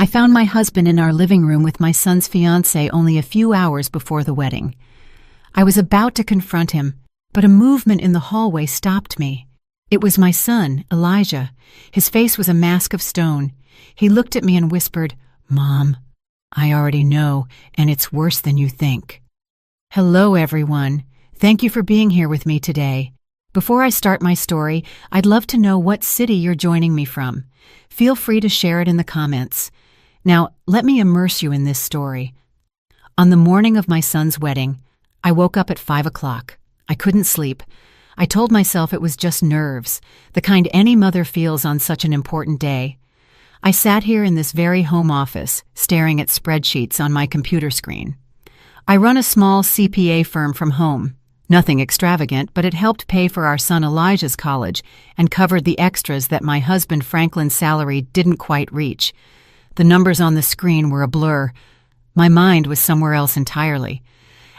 I found my husband in our living room with my son's fiancée only a few hours before the wedding. I was about to confront him, but a movement in the hallway stopped me. It was my son, Elijah. His face was a mask of stone. He looked at me and whispered, "Mom, I already know, and it's worse than you think." Hello, everyone. Thank you for being here with me today. Before I start my story, I'd love to know what city you're joining me from. Feel free to share it in the comments. Now, let me immerse you in this story. On the morning of my son's wedding, I woke up at 5 o'clock. I couldn't sleep. I told myself it was just nerves, the kind any mother feels on such an important day. I sat here in this very home office, staring at spreadsheets on my computer screen. I run a small CPA firm from home. Nothing extravagant, but it helped pay for our son Elijah's college and covered the extras that my husband Franklin's salary didn't quite reach. The numbers on the screen were a blur. My mind was somewhere else entirely.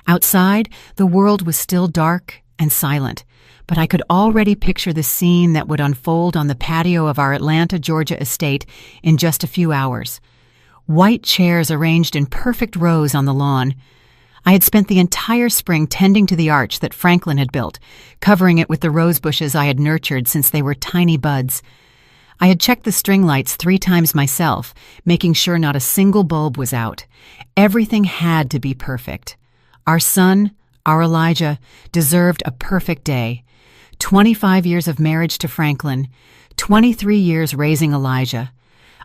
Outside, the world was still dark and silent, but I could already picture the scene that would unfold on the patio of our Atlanta, Georgia estate in just a few hours. White chairs arranged in perfect rows on the lawn. I had spent the entire spring tending to the arch that Franklin had built, covering it with the rose bushes I had nurtured since they were tiny buds. I had checked the string lights 3 times myself, making sure not a single bulb was out. Everything had to be perfect. Our son, our Elijah, deserved a perfect day. 25 years of marriage to Franklin, 23 years raising Elijah.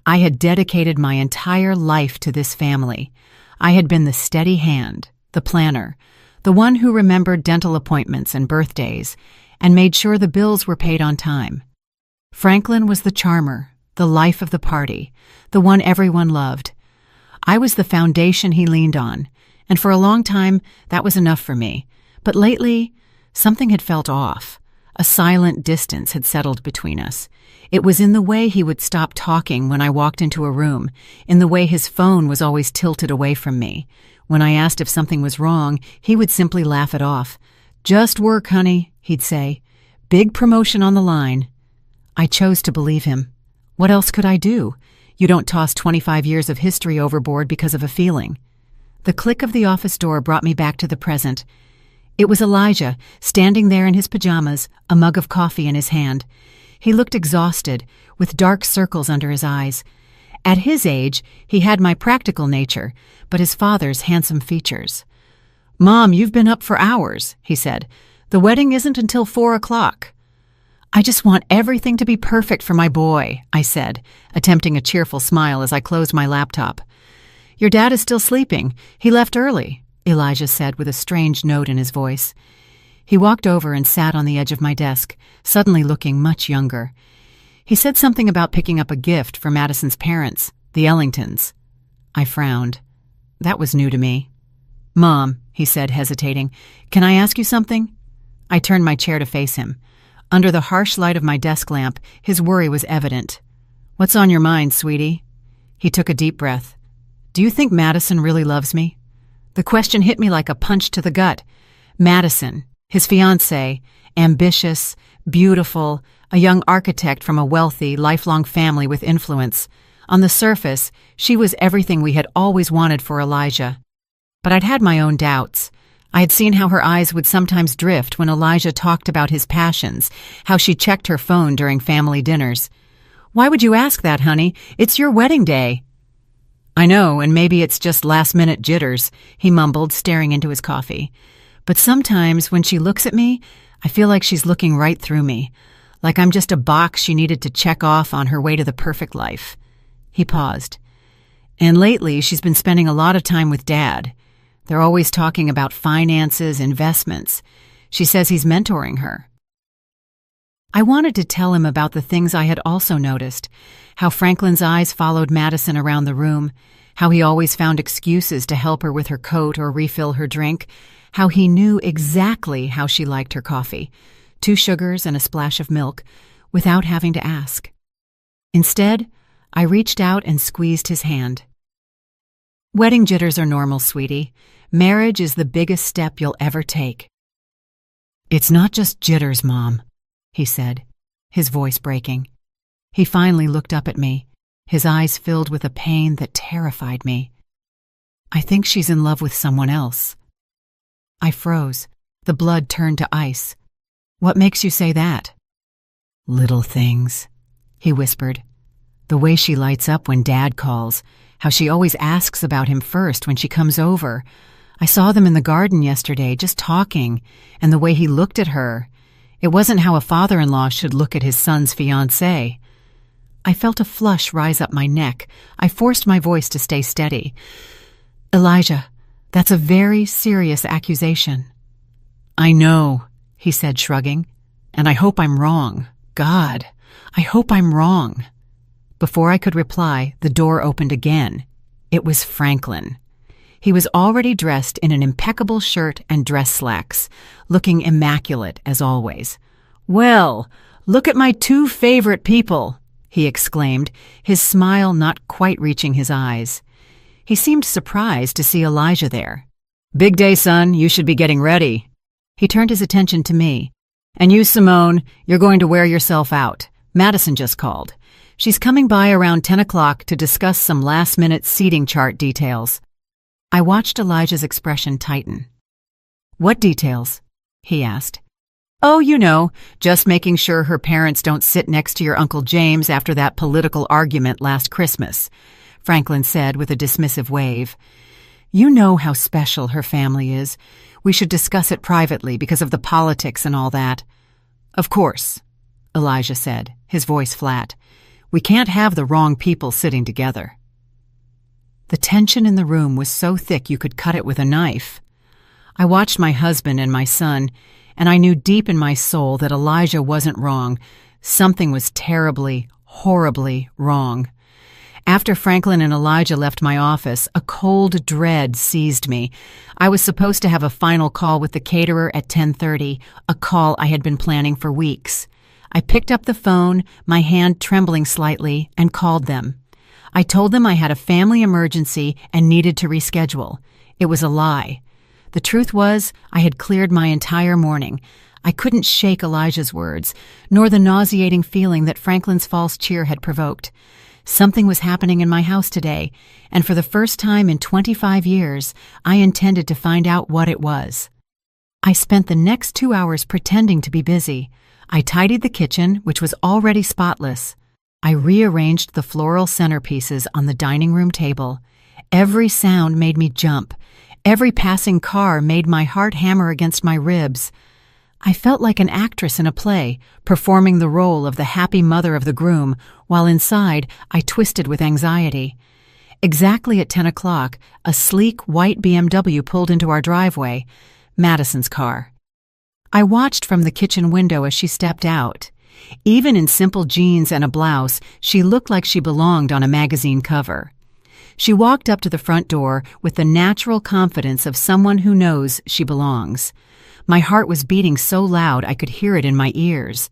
I had dedicated my entire life to this family. I had been the steady hand, the planner, the one who remembered dental appointments and birthdays, and made sure the bills were paid on time. Franklin was the charmer, the life of the party, the one everyone loved. I was the foundation he leaned on, and for a long time, that was enough for me. But lately, something had felt off. A silent distance had settled between us. It was in the way he would stop talking when I walked into a room, in the way his phone was always tilted away from me. When I asked if something was wrong, he would simply laugh it off. "Just work, honey," he'd say. "Big promotion on the line." I chose to believe him. What else could I do? You don't toss 25 years of history overboard because of a feeling. The click of the office door brought me back to the present. It was Elijah, standing there in his pajamas, a mug of coffee in his hand. He looked exhausted, with dark circles under his eyes. At his age, he had my practical nature, but his father's handsome features. "Mom, you've been up for hours," he said. "The wedding isn't until 4 o'clock. "I just want everything to be perfect for my boy," I said, attempting a cheerful smile as I closed my laptop. "Your dad is still sleeping. He left early," Elijah said with a strange note in his voice. He walked over and sat on the edge of my desk, suddenly looking much younger. He said something about picking up a gift for Madison's parents, the Ellingtons. I frowned. That was new to me. "Mom," he said, hesitating, "can I ask you something?" I turned my chair to face him. Under the harsh light of my desk lamp, his worry was evident. "What's on your mind, sweetie?" He took a deep breath. "Do you think Madison really loves me?" The question hit me like a punch to the gut. Madison, his fiancée, ambitious, beautiful, a young architect from a wealthy, lifelong family with influence. On the surface, she was everything we had always wanted for Elijah. But I'd had my own doubts. I had seen how her eyes would sometimes drift when Elijah talked about his passions, how she checked her phone during family dinners. "Why would you ask that, honey? It's your wedding day." "I know, and maybe it's just last-minute jitters," he mumbled, staring into his coffee. "But sometimes when she looks at me, I feel like she's looking right through me, like I'm just a box she needed to check off on her way to the perfect life." He paused. "And lately, she's been spending a lot of time with Dad. They're always talking about finances, investments. She says he's mentoring her." I wanted to tell him about the things I had also noticed, how Franklin's eyes followed Madison around the room, how he always found excuses to help her with her coat or refill her drink, how he knew exactly how she liked her coffee, 2 sugars and a splash of milk, without having to ask. Instead, I reached out and squeezed his hand. "Wedding jitters are normal, sweetie. Marriage is the biggest step you'll ever take." "It's not just jitters, Mom," he said, his voice breaking. He finally looked up at me, his eyes filled with a pain that terrified me. "I think she's in love with someone else." I froze. The blood turned to ice. "What makes you say that?" "Little things," he whispered. "The way she lights up when Dad calls, how she always asks about him first when she comes over. I saw them in the garden yesterday, just talking, and the way he looked at her. It wasn't how a father-in-law should look at his son's fiancée." I felt a flush rise up my neck. I forced my voice to stay steady. "Elijah, that's a very serious accusation." "I know," he said, shrugging, "and I hope I'm wrong. God, I hope I'm wrong." Before I could reply, the door opened again. It was Franklin. He was already dressed in an impeccable shirt and dress slacks, looking immaculate as always. "Well, look at my two favorite people," he exclaimed, his smile not quite reaching his eyes. He seemed surprised to see Elijah there. "Big day, son. You should be getting ready." He turned his attention to me. "And you, Simone, you're going to wear yourself out. Madison just called. She's coming by around 10 o'clock to discuss some last-minute seating chart details." I watched Elijah's expression tighten. "What details?" he asked. "Oh, you know, just making sure her parents don't sit next to your Uncle James after that political argument last Christmas," Franklin said with a dismissive wave. "You know how special her family is. We should discuss it privately because of the politics and all that." "Of course," Elijah said, his voice flat. "We can't have the wrong people sitting together." The tension in the room was so thick you could cut it with a knife. I watched my husband and my son, and I knew deep in my soul that Elijah wasn't wrong. Something was terribly, horribly wrong. After Franklin and Elijah left my office, a cold dread seized me. I was supposed to have a final call with the caterer at 10:30, a call I had been planning for weeks. I picked up the phone, my hand trembling slightly, and called them. I told them I had a family emergency and needed to reschedule. It was a lie. The truth was, I had cleared my entire morning. I couldn't shake Elijah's words, nor the nauseating feeling that Franklin's false cheer had provoked. Something was happening in my house today, and for the first time in 25 years, I intended to find out what it was. I spent the next 2 hours pretending to be busy. I tidied the kitchen, which was already spotless. I rearranged the floral centerpieces on the dining room table. Every sound made me jump. Every passing car made my heart hammer against my ribs. I felt like an actress in a play, performing the role of the happy mother of the groom, while inside I twisted with anxiety. Exactly at 10 o'clock, a sleek white BMW pulled into our driveway, Madison's car. I watched from the kitchen window as she stepped out. Even in simple jeans and a blouse, she looked like she belonged on a magazine cover. She walked up to the front door with the natural confidence of someone who knows she belongs. My heart was beating so loud I could hear it in my ears.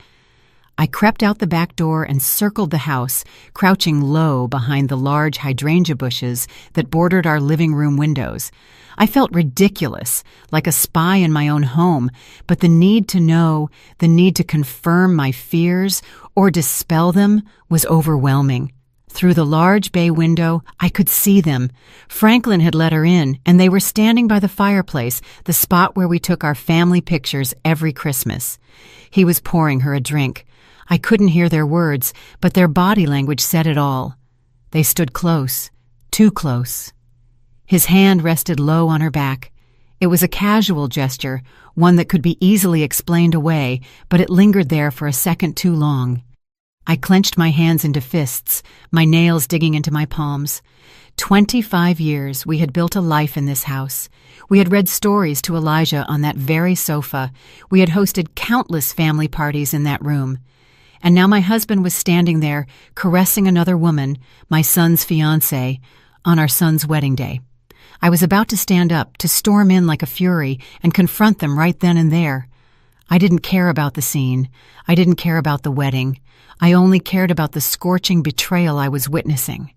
I crept out the back door and circled the house, crouching low behind the large hydrangea bushes that bordered our living room windows. I felt ridiculous, like a spy in my own home, but the need to know, the need to confirm my fears or dispel them was overwhelming. Through the large bay window, I could see them. Franklin had let her in, and they were standing by the fireplace, the spot where we took our family pictures every Christmas. He was pouring her a drink. I couldn't hear their words, but their body language said it all. They stood close, too close. His hand rested low on her back. It was a casual gesture, one that could be easily explained away, but it lingered there for a second too long. I clenched my hands into fists, my nails digging into my palms. 25 years we had built a life in this house. We had read stories to Elijah on that very sofa. We had hosted countless family parties in that room. And now my husband was standing there, caressing another woman, my son's fiancée, on our son's wedding day. I was about to stand up, to storm in like a fury, and confront them right then and there. I didn't care about the scene. I didn't care about the wedding. I only cared about the scorching betrayal I was witnessing.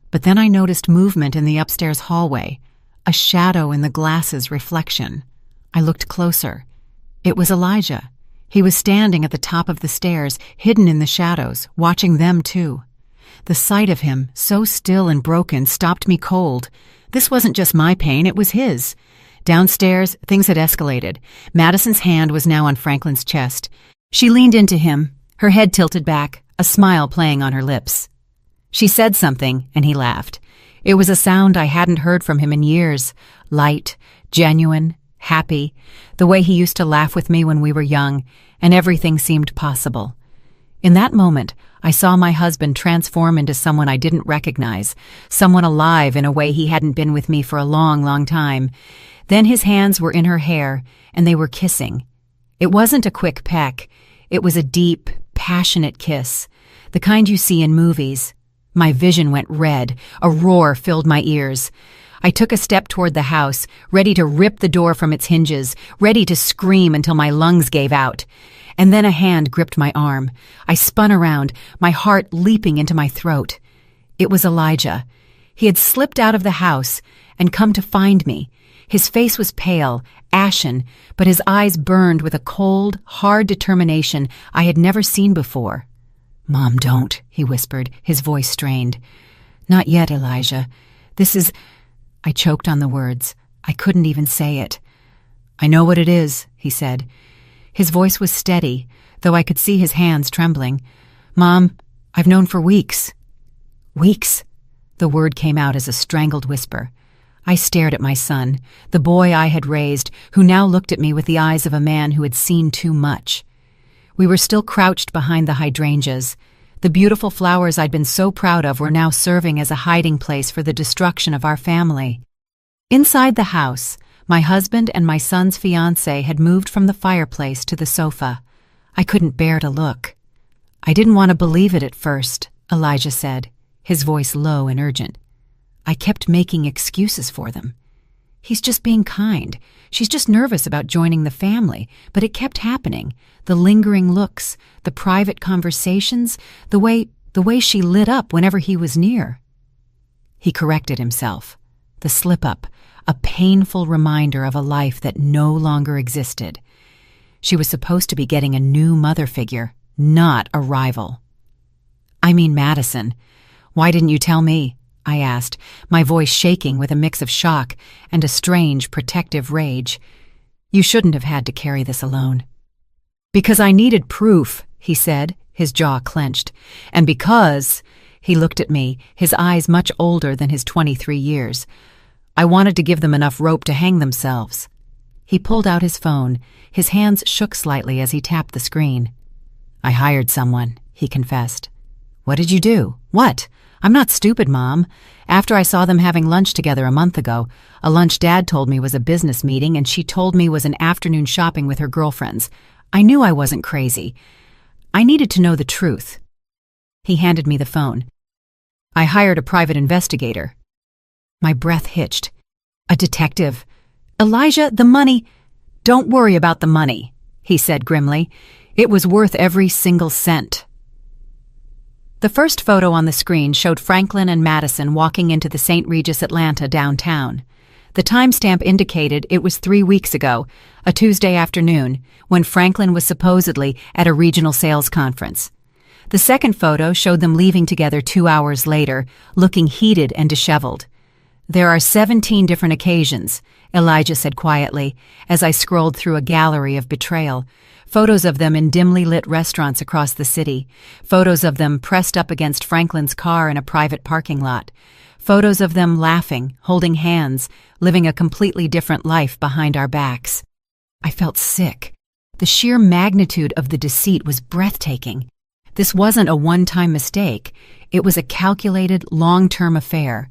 But then I noticed movement in the upstairs hallway, a shadow in the glass's reflection. I looked closer. It was Elijah. He was standing at the top of the stairs, hidden in the shadows, watching them too. The sight of him, so still and broken, stopped me cold. This wasn't just my pain, it was his. Downstairs, things had escalated. Madison's hand was now on Franklin's chest. She leaned into him, her head tilted back, a smile playing on her lips. She said something, and he laughed. It was a sound I hadn't heard from him in years. Light, genuine, happy, the way he used to laugh with me when we were young, and everything seemed possible. In that moment, I saw my husband transform into someone I didn't recognize, someone alive in a way he hadn't been with me for a long, long time. Then his hands were in her hair, and they were kissing. It wasn't a quick peck. It was a deep, passionate kiss, the kind you see in movies. My vision went red. A roar filled my ears. I took a step toward the house, ready to rip the door from its hinges, ready to scream until my lungs gave out. And then a hand gripped my arm. I spun around, my heart leaping into my throat. It was Elijah. He had slipped out of the house and come to find me. His face was pale, ashen, but his eyes burned with a cold, hard determination I had never seen before. "Mom, don't," he whispered, his voice strained. "Not yet, Elijah. This is—" I choked on the words. I couldn't even say it. "I know what it is," he said. His voice was steady, though I could see his hands trembling. "Mom, I've known for weeks." "Weeks?" The word came out as a strangled whisper. I stared at my son, the boy I had raised, who now looked at me with the eyes of a man who had seen too much. We were still crouched behind the hydrangeas. The beautiful flowers I'd been so proud of were now serving as a hiding place for the destruction of our family. Inside the house, my husband and my son's fiancée had moved from the fireplace to the sofa. I couldn't bear to look. "I didn't want to believe it at first," Elijah said, his voice low and urgent. "I kept making excuses for them. He's just being kind. She's just nervous about joining the family." But it kept happening. The lingering looks, the private conversations, the way she lit up whenever he was near. He corrected himself. The slip-up, a painful reminder of a life that no longer existed. She was supposed to be getting a new mother figure, not a rival. "I mean Madison. Why didn't you tell me?" I asked, my voice shaking with a mix of shock and a strange, protective rage. "You shouldn't have had to carry this alone." "Because I needed proof," he said, his jaw clenched. "And because—" he looked at me, his eyes much older than his 23 years. "I wanted to give them enough rope to hang themselves." He pulled out his phone. His hands shook slightly as he tapped the screen. "I hired someone," he confessed. "What did you do?" "What? I'm not stupid, Mom. After I saw them having lunch together a month ago, a lunch Dad told me was a business meeting and she told me was an afternoon shopping with her girlfriends, I knew I wasn't crazy. I needed to know the truth." He handed me the phone. "I hired a private investigator." My breath hitched. "A detective? Elijah, the money—" "Don't worry about the money," he said grimly. "It was worth every single cent." The first photo on the screen showed Franklin and Madison walking into the St. Regis Atlanta downtown. The timestamp indicated it was 3 weeks ago, a Tuesday afternoon, when Franklin was supposedly at a regional sales conference. The second photo showed them leaving together 2 hours later, looking heated and disheveled. "There are 17 different occasions," Elijah said quietly, as I scrolled through a gallery of betrayal. Photos of them in dimly lit restaurants across the city. Photos of them pressed up against Franklin's car in a private parking lot. Photos of them laughing, holding hands, living a completely different life behind our backs. I felt sick. The sheer magnitude of the deceit was breathtaking. This wasn't a one-time mistake. It was a calculated, long-term affair.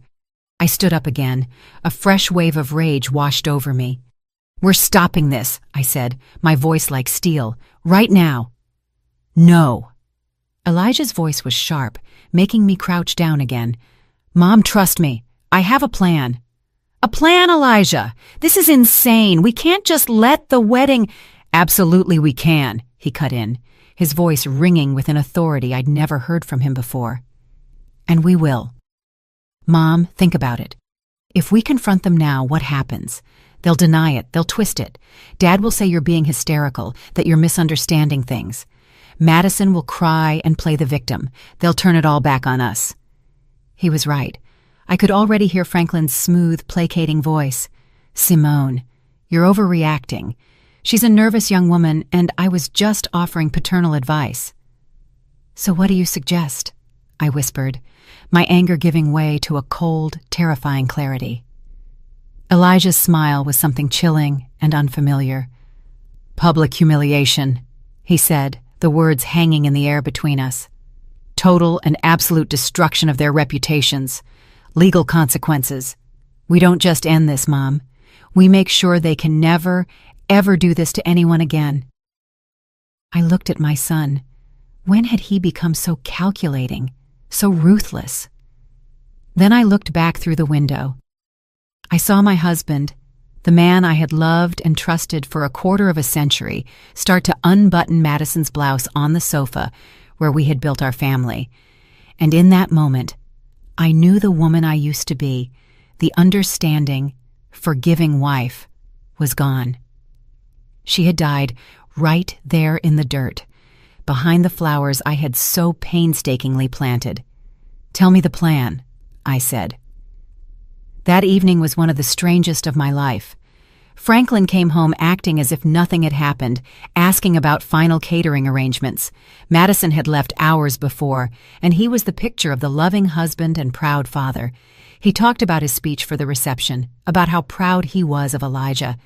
I stood up again. A fresh wave of rage washed over me. "We're stopping this," I said, my voice like steel. "Right now." "No." Elijah's voice was sharp, making me crouch down again. "Mom, trust me. I have a plan." "A plan, Elijah? This is insane. We can't just let the wedding—" "Absolutely we can," he cut in, his voice ringing with an authority I'd never heard from him before. "And we will. Mom, think about it. If we confront them now, what happens? They'll deny it. They'll twist it. Dad will say you're being hysterical, that you're misunderstanding things. Madison will cry and play the victim. They'll turn it all back on us." He was right. I could already hear Franklin's smooth, placating voice. "Simone, you're overreacting. She's a nervous young woman, and I was just offering paternal advice." "So what do you suggest?" I whispered, my anger giving way to a cold, terrifying clarity. Elijah's smile was something chilling and unfamiliar. "Public humiliation," he said, the words hanging in the air between us. "Total and absolute destruction of their reputations. Legal consequences. We don't just end this, Mom. We make sure they can never, ever do this to anyone again." I looked at my son. When had he become so calculating, so ruthless? Then I looked back through the window. I saw my husband, the man I had loved and trusted for a quarter of a century, start to unbutton Madison's blouse on the sofa where we had built our family. And in that moment, I knew the woman I used to be, the understanding, forgiving wife, was gone. She had died right there in the dirt, behind the flowers I had so painstakingly planted. "Tell me the plan," I said. That evening was one of the strangest of my life. Franklin came home acting as if nothing had happened, asking about final catering arrangements. Madison had left hours before, and he was the picture of the loving husband and proud father. He talked about his speech for the reception, about how proud he was of Elijah.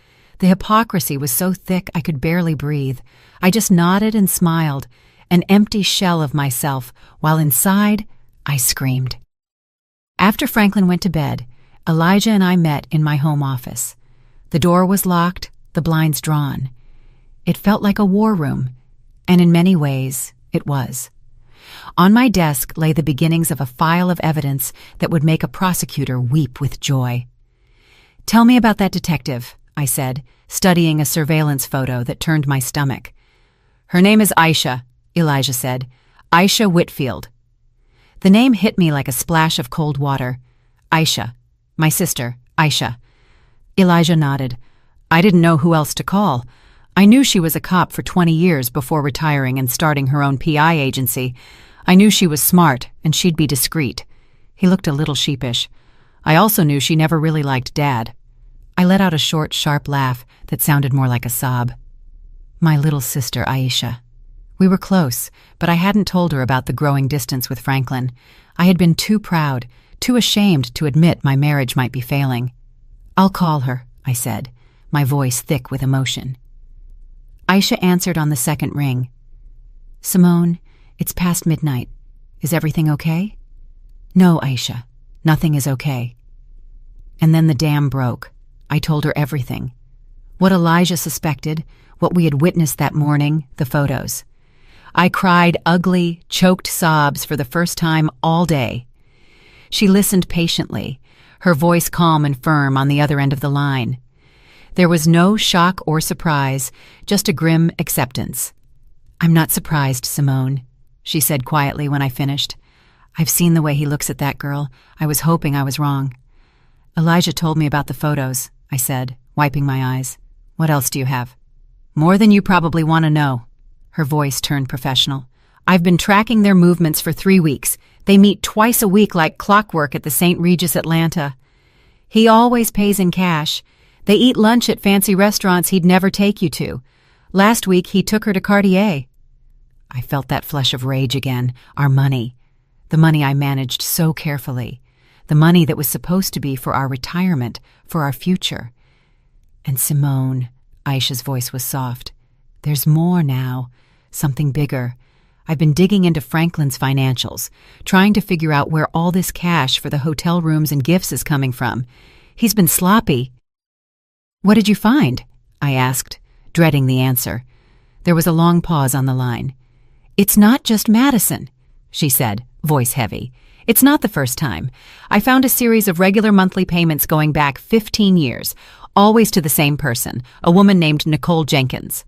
The hypocrisy was so thick I could barely breathe. I just nodded and smiled, an empty shell of myself, while inside, I screamed. After Franklin went to bed, Elijah and I met in my home office. The door was locked, the blinds drawn. It felt like a war room, and in many ways, it was. On my desk lay the beginnings of a file of evidence that would make a prosecutor weep with joy. "Tell me about that detective," I said, studying a surveillance photo that turned my stomach. "Her name is Aisha," Elijah said. "Aisha Whitfield." The name hit me like a splash of cold water. Aisha. My sister, Aisha. Elijah nodded. "I didn't know who else to call. I knew she was a cop for 20 years before retiring and starting her own PI agency. I knew she was smart and she'd be discreet." He looked a little sheepish. "I also knew she never really liked Dad." I let out a short, sharp laugh that sounded more like a sob. "My little sister, Aisha." We were close, but I hadn't told her about the growing distance with Franklin. I had been too proud, too ashamed to admit my marriage might be failing. "I'll call her," I said, my voice thick with emotion. Aisha answered on the second ring. "Simone, it's past midnight. Is everything okay?" "No, Aisha, nothing is okay." And then the dam broke. I told her everything. What Elijah suspected, what we had witnessed that morning, the photos. I cried ugly, choked sobs for the first time all day. She listened patiently, her voice calm and firm on the other end of the line. There was no shock or surprise, just a grim acceptance. "I'm not surprised, Simone," she said quietly when I finished. "I've seen the way he looks at that girl. I was hoping I was wrong." "Elijah told me about the photos," I said, wiping my eyes. "What else do you have?" "More than you probably want to know." Her voice turned professional. "I've been tracking their movements for 3 weeks. They meet twice a week like clockwork at the St. Regis Atlanta. He always pays in cash. They eat lunch at fancy restaurants he'd never take you to. Last week he took her to Cartier." I felt that flush of rage again. Our money. The money I managed so carefully. The money that was supposed to be for our retirement, for our future. "And Simone," Aisha's voice was soft, "there's more now. Something bigger. I've been digging into Franklin's financials, trying to figure out where all this cash for the hotel rooms and gifts is coming from. He's been sloppy." "What did you find?" I asked, dreading the answer. There was a long pause on the line. "It's not just Madison," she said, voice heavy. "It's not the first time. I found a series of regular monthly payments going back 15 years, always to the same person, a woman named Nicole Jenkins."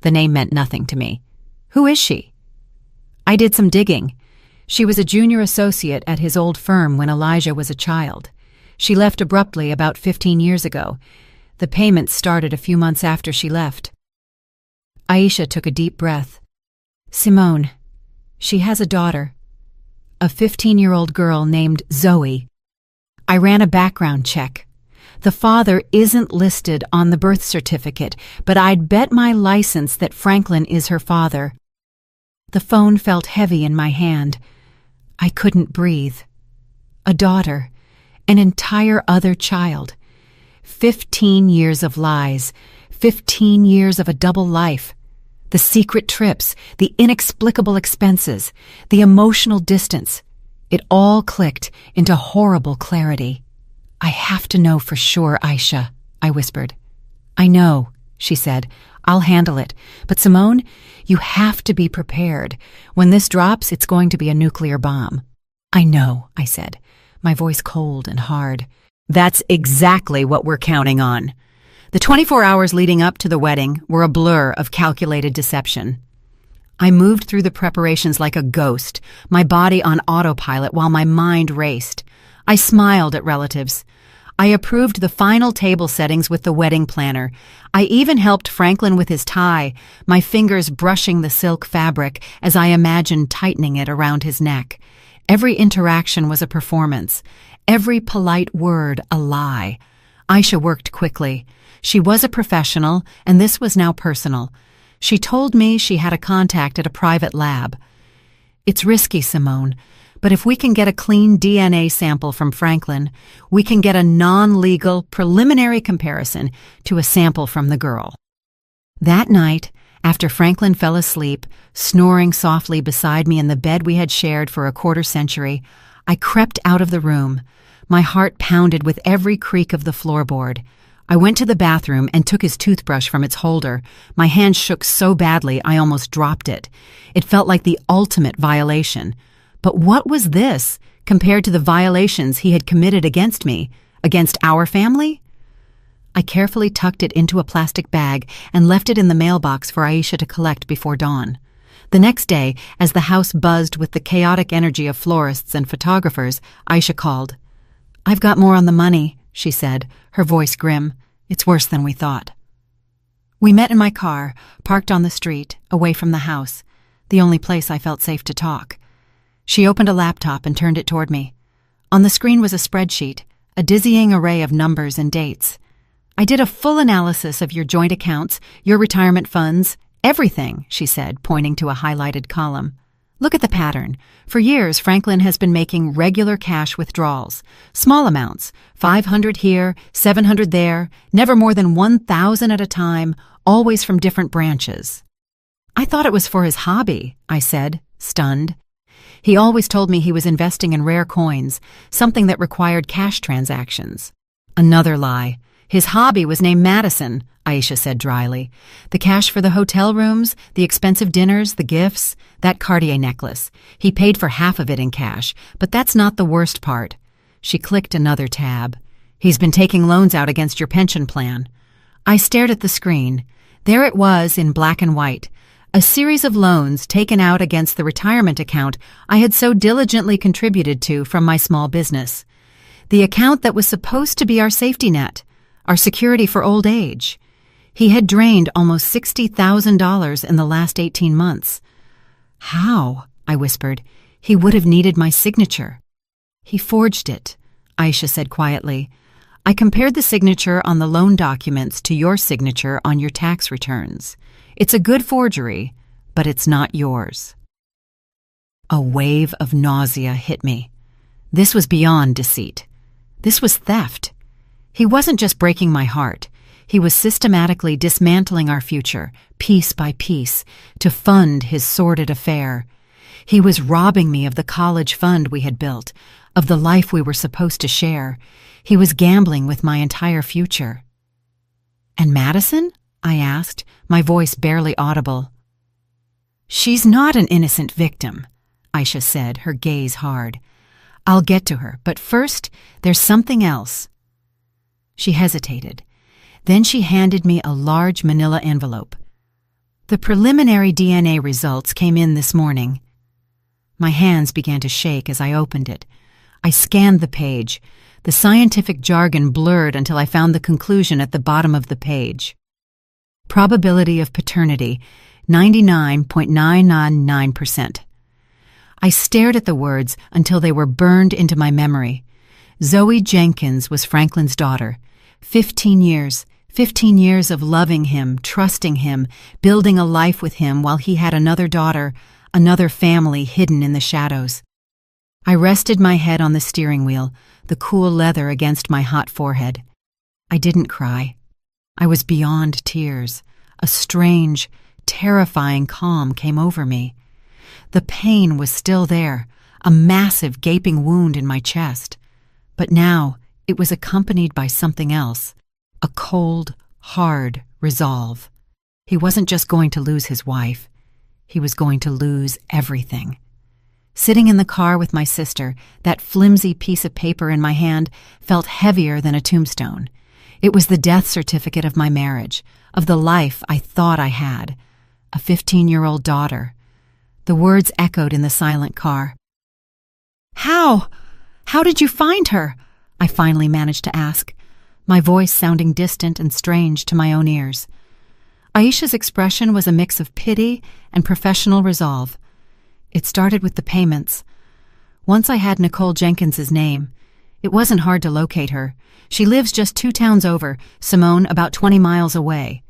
The name meant nothing to me. "Who is she?" I did some digging. She was a junior associate at his old firm when Elijah was a child. She left abruptly about 15 years ago. The payments started a few months after she left. Aisha took a deep breath. Simone. She has a daughter, a 15-year-old girl named Zoe. I ran a background check. The father isn't listed on the birth certificate, but I'd bet my license that Franklin is her father. The phone felt heavy in my hand. I couldn't breathe. A daughter, an entire other child. 15 years of lies, 15 years of a double life. The secret trips, the inexplicable expenses, the emotional distance. It all clicked into horrible clarity. I have to know for sure, Aisha, I whispered. I know, she said. I'll handle it. But Simone, you have to be prepared. When this drops, it's going to be a nuclear bomb. I know, I said, my voice cold and hard. That's exactly what we're counting on. The 24 hours leading up to the wedding were a blur of calculated deception. I moved through the preparations like a ghost, my body on autopilot while my mind raced. I smiled at relatives. I approved the final table settings with the wedding planner. I even helped Franklin with his tie, my fingers brushing the silk fabric as I imagined tightening it around his neck. Every interaction was a performance, every polite word a lie. Aisha worked quickly. She was a professional, and this was now personal. She told me she had a contact at a private lab. It's risky, Simone, but if we can get a clean DNA sample from Franklin, we can get a non-legal preliminary comparison to a sample from the girl. That night, after Franklin fell asleep, snoring softly beside me in the bed we had shared for a quarter century, I crept out of the room. My heart pounded with every creak of the floorboard. I went to the bathroom and took his toothbrush from its holder. My hand shook so badly I almost dropped it. It felt like the ultimate violation. But what was this compared to the violations he had committed against me, against our family? I carefully tucked it into a plastic bag and left it in the mailbox for Aisha to collect before dawn. The next day, as the house buzzed with the chaotic energy of florists and photographers, Aisha called. "I've got more on the money," she said, her voice grim. "It's worse than we thought." We met in my car, parked on the street, away from the house, the only place I felt safe to talk. She opened a laptop and turned it toward me. On the screen was a spreadsheet, a dizzying array of numbers and dates. "I did a full analysis of your joint accounts, your retirement funds, everything," she said, pointing to a highlighted column. "Look at the pattern. For years, Franklin has been making regular cash withdrawals. Small amounts, 500 here, 700 there, never more than 1,000 at a time, always from different branches." "I thought it was for his hobby," I said, stunned. "He always told me he was investing in rare coins, something that required cash transactions." Another lie. "His hobby was named Madison," Aisha said dryly. "The cash for the hotel rooms, the expensive dinners, the gifts, that Cartier necklace. He paid for half of it in cash, but that's not the worst part." She clicked another tab. "He's been taking loans out against your pension plan." I stared at the screen. There it was in black and white. A series of loans taken out against the retirement account I had so diligently contributed to from my small business. The account that was supposed to be our safety net, our security for old age. He had drained almost $60,000 in the last 18 months. "How?" I whispered. "He would have needed my signature." "He forged it," Aisha said quietly. "I compared the signature on the loan documents to your signature on your tax returns. It's a good forgery, but it's not yours." A wave of nausea hit me. This was beyond deceit. This was theft. He wasn't just breaking my heart. He was systematically dismantling our future, piece by piece, to fund his sordid affair. He was robbing me of the college fund we had built, of the life we were supposed to share. He was gambling with my entire future. "And Madison?" I asked, my voice barely audible. "She's not an innocent victim," Aisha said, her gaze hard. "I'll get to her, but first, there's something else." She hesitated. Then she handed me a large manila envelope. "The preliminary DNA results came in this morning." My hands began to shake as I opened it. I scanned the page. The scientific jargon blurred until I found the conclusion at the bottom of the page. Probability of paternity, 99.999%. I stared at the words until they were burned into my memory. Zoe Jenkins was Franklin's daughter. 15 years of loving him, trusting him, building a life with him while he had another daughter, another family hidden in the shadows. I rested my head on the steering wheel, the cool leather against my hot forehead. I didn't cry. I was beyond tears. A strange, terrifying calm came over me. The pain was still there, a massive gaping wound in my chest. But now it was accompanied by something else, a cold, hard resolve. He wasn't just going to lose his wife. He was going to lose everything. Sitting in the car with my sister, that flimsy piece of paper in my hand felt heavier than a tombstone. It was the death certificate of my marriage, of the life I thought I had. A 15-year-old daughter. The words echoed in the silent car. How? How did you find her? I finally managed to ask, my voice sounding distant and strange to my own ears. Aisha's expression was a mix of pity and professional resolve. It started with the payments. Once I had Nicole Jenkins's name. It wasn't hard to locate her. She lives just 2 towns over, Simone about 20 miles away.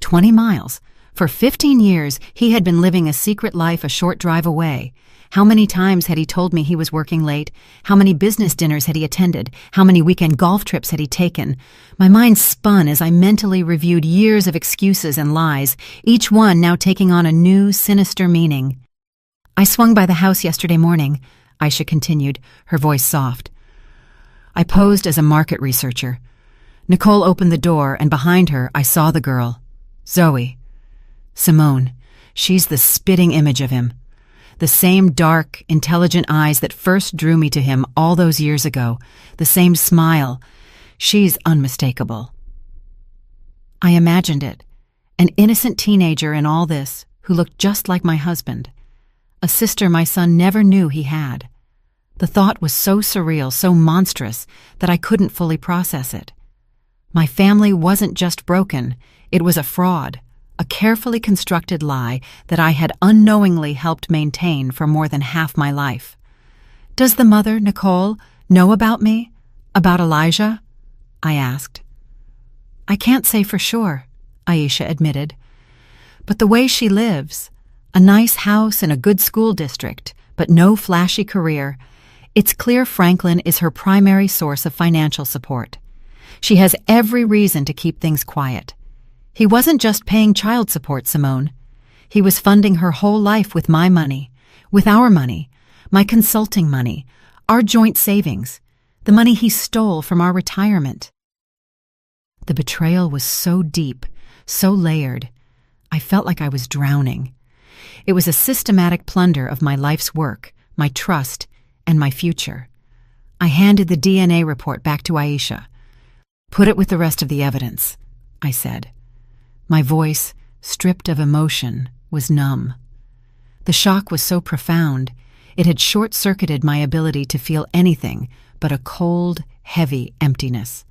20 miles? For 15 years, he had been living a secret life a short drive away. How many times had he told me he was working late? How many business dinners had he attended? How many weekend golf trips had he taken? My mind spun as I mentally reviewed years of excuses and lies, each one now taking on a new, sinister meaning. I swung by the house yesterday morning, Aisha continued, her voice soft. I posed as a market researcher. Nicole opened the door, and behind her I saw the girl, Zoe. Simone, she's the spitting image of him. The same dark, intelligent eyes that first drew me to him all those years ago. The same smile. She's unmistakable. I imagined it. An innocent teenager in all this, who looked just like my husband. A sister my son never knew he had. The thought was so surreal, so monstrous, that I couldn't fully process it. My family wasn't just broken, it was a fraud. A carefully constructed lie that I had unknowingly helped maintain for more than half my life. Does the mother, Nicole, know about me? About Elijah? I asked. I can't say for sure, Aisha admitted. But the way she lives, a nice house in a good school district, but no flashy career, it's clear Franklin is her primary source of financial support. She has every reason to keep things quiet. He wasn't just paying child support, Simone. He was funding her whole life with my money, with our money, my consulting money, our joint savings, the money he stole from our retirement. The betrayal was so deep, so layered. I felt like I was drowning. It was a systematic plunder of my life's work, my trust, and my future. I handed the DNA report back to Aisha. Put it with the rest of the evidence, I said. My voice, stripped of emotion, was numb. The shock was so profound, it had short-circuited my ability to feel anything but a cold, heavy emptiness.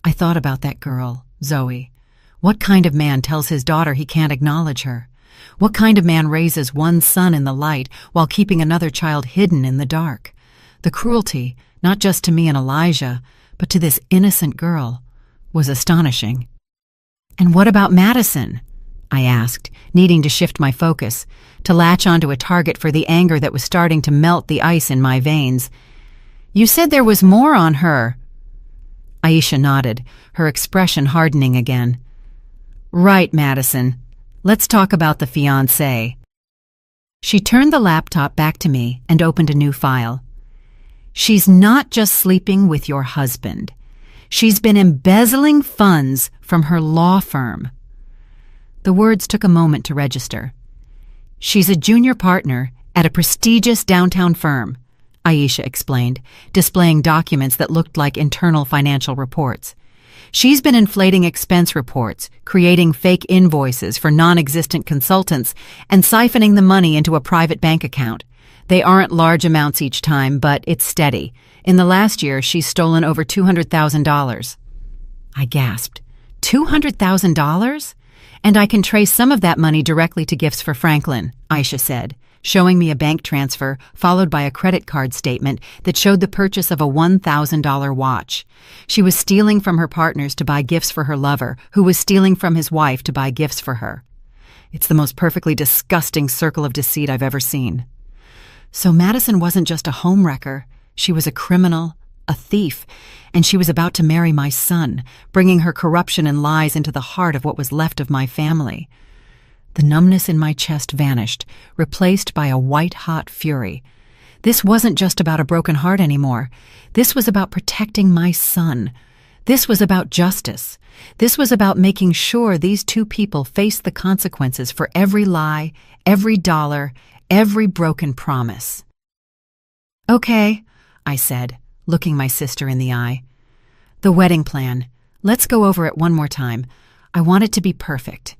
I thought about that girl, Zoe. What kind of man tells his daughter he can't acknowledge her? What kind of man raises one son in the light while keeping another child hidden in the dark? The cruelty, not just to me and Elijah, but to this innocent girl, was astonishing. And what about Madison? I asked, needing to shift my focus, to latch onto a target for the anger that was starting to melt the ice in my veins. You said there was more on her. Aisha nodded, her expression hardening again. Right, Madison. Let's talk about the fiancée. She turned the laptop back to me and opened a new file. She's not just sleeping with your husband. She's been embezzling funds from her law firm. The words took a moment to register. She's a junior partner at a prestigious downtown firm, Aisha explained, displaying documents that looked like internal financial reports. She's been inflating expense reports, creating fake invoices for non-existent consultants, and siphoning the money into a private bank account. They aren't large amounts each time, but it's steady. In the last year, she's stolen over $200,000. I gasped. $200,000? And I can trace some of that money directly to gifts for Franklin, Aisha said, showing me a bank transfer followed by a credit card statement that showed the purchase of a $1,000 watch. She was stealing from her partners to buy gifts for her lover, who was stealing from his wife to buy gifts for her. It's the most perfectly disgusting circle of deceit I've ever seen. So Madison wasn't just a homewrecker. She was a criminal, a thief, and she was about to marry my son, bringing her corruption and lies into the heart of what was left of my family. The numbness in my chest vanished, replaced by a white-hot fury. This wasn't just about a broken heart anymore. This was about protecting my son. This was about justice. This was about making sure these two people faced the consequences for every lie, every dollar, every broken promise. "Okay," I said, looking my sister in the eye. "The wedding plan. Let's go over it one more time. I want it to be perfect."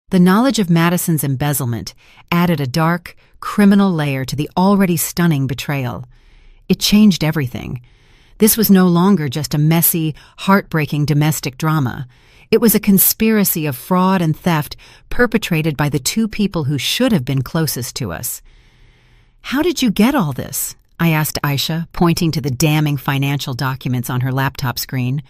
The knowledge of Madison's embezzlement added a dark, criminal layer to the already stunning betrayal. It changed everything. This was no longer just a messy, heartbreaking domestic drama. It was a conspiracy of fraud and theft perpetrated by the two people who should have been closest to us. "How did you get all this?" I asked Aisha, pointing to the damning financial documents on her laptop screen.